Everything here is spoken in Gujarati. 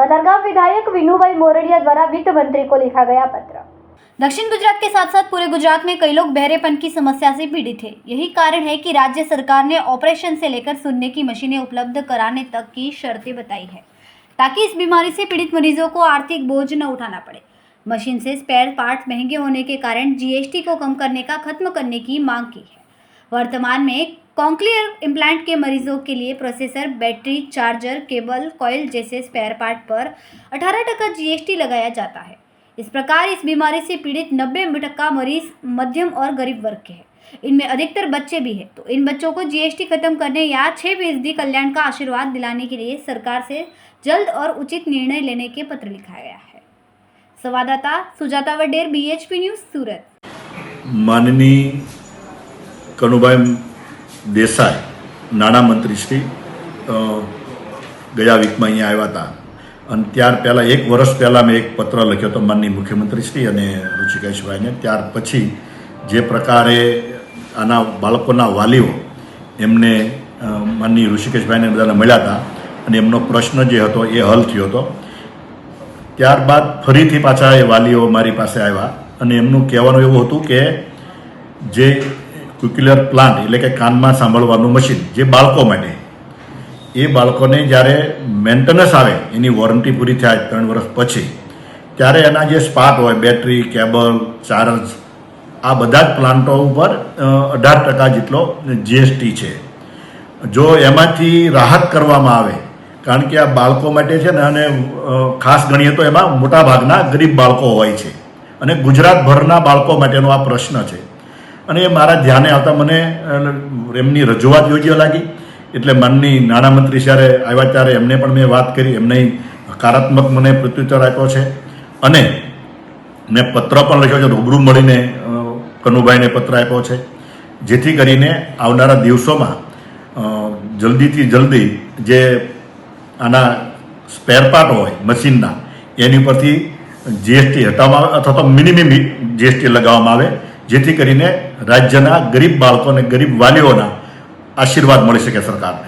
कतारगांव विधायक विनूभाई मोरडिया द्वारा वित्त मंत्री को लिखा गया पत्र। दक्षिण गुजरात के साथ साथ पूरे गुजरात में कई लोग बहरेपन की समस्या से पीड़ित हैं। यही कारण है कि राज्य सरकार ने ऑपरेशन से लेकर सुनने की मशीनें उपलब्ध कराने तक की शर्तें बताई है, ताकि इस बीमारी से पीड़ित मरीजों को आर्थिक बोझ न उठाना पड़े। मशीन से स्पेयर पार्ट महंगे होने के कारण जीएसटी को कम करने का खत्म करने की मांग की है। वर्तमान में कॉन्क्लियर इम्प्लांट के मरीजों के लिए processor, battery, charger, cable, coil जैसे स्पेयर पार्ट पर 18% जीएसटी लगाया जाता है। इस प्रकार इस बीमारी से पीड़ित 90% मरीज मध्यम और गरीब वर्ग के हैं। इनमें अधिकतर बच्चे भी हैं। तो इन बच्चों को जीएसटी खत्म करने या 6% कल्याण का आशीर्वाद दिलाने के लिए सरकार से जल्द और उचित निर्णय लेने के पत्र लिखा गया है। संवाददाता सुजाता वडेर, BHP न्यूज़, सूरत। माननीय कनुभाई देसाई नाણામંત્રી શ્રી ગયા વીકમાં અહીંયા આવ્યા હતા અને ત્યાર પહેલાં 1 વર્ષ પહેલાં મેં એક પત્ર લખ્યો હતો માનનીય મુખ્યમંત્રી શ્રી અને ઋષિકેશભાઈને। ત્યાર પછી જે પ્રકારે આના બાળકોના વાલીઓ એમને માનનીય ઋષિકેશભાઈને બધાને મળ્યા હતા અને એમનો પ્રશ્ન જે હતો એ હલ થયો હતો। ત્યારબાદ ફરીથી પાછા એ વાલીઓ મારી પાસે આવ્યા અને એમનું કહેવાનું એવું હતું કે જે કોક્લિયર પ્લાન્ટ એટલે કે કાનમાં સાંભળવાનું મશીન જે બાળકો માટે એ બાળકોને જ્યારે મેન્ટેનન્સ આવે એની વોરંટી પૂરી થાય 3 વર્ષ પછી ત્યારે એના જે સ્પાર્ટ હોય, બેટરી, કેબલ, ચાર્જ, આ બધા જ પ્લાન્ટો ઉપર 18% જેટલો જીએસટી છે। જો એમાંથી રાહત કરવામાં આવે, કારણ કે આ બાળકો માટે છે ને, અને ખાસ ગણીએ તો એમાં મોટા ભાગના ગરીબ બાળકો હોય છે અને ગુજરાતભરના બાળકો માટેનો આ પ્રશ્ન છે અને એ મારા ધ્યાને આવતા મને એમની રજૂઆત યોગ્ય લાગી। એટલે માનનીય નાણામંત્રી જ્યારે આવ્યા ત્યારે એમને પણ મેં વાત કરી, એમને હકારાત્મક મને પ્રત્યુત્તર આપ્યો છે અને મેં પત્ર પણ લખ્યો છે, રૂબરૂ મળીને કનુભાઈને પત્ર આપ્યો છે, જેથી કરીને આવનારા દિવસોમાં જલ્દીથી જલ્દી જે આના સ્પેર પાર્ટ હોય મશીનના એની ઉપરથી જીએસટી હટાવવામાં આવે અથવા તો મિનિમમ જીએસટી લગાવવામાં આવે, જેથી કરીને રાજ્યના ગરીબ બાળકો અને ગરીબ વાલીઓના આશીર્વાદ મળી શકે સરકારને।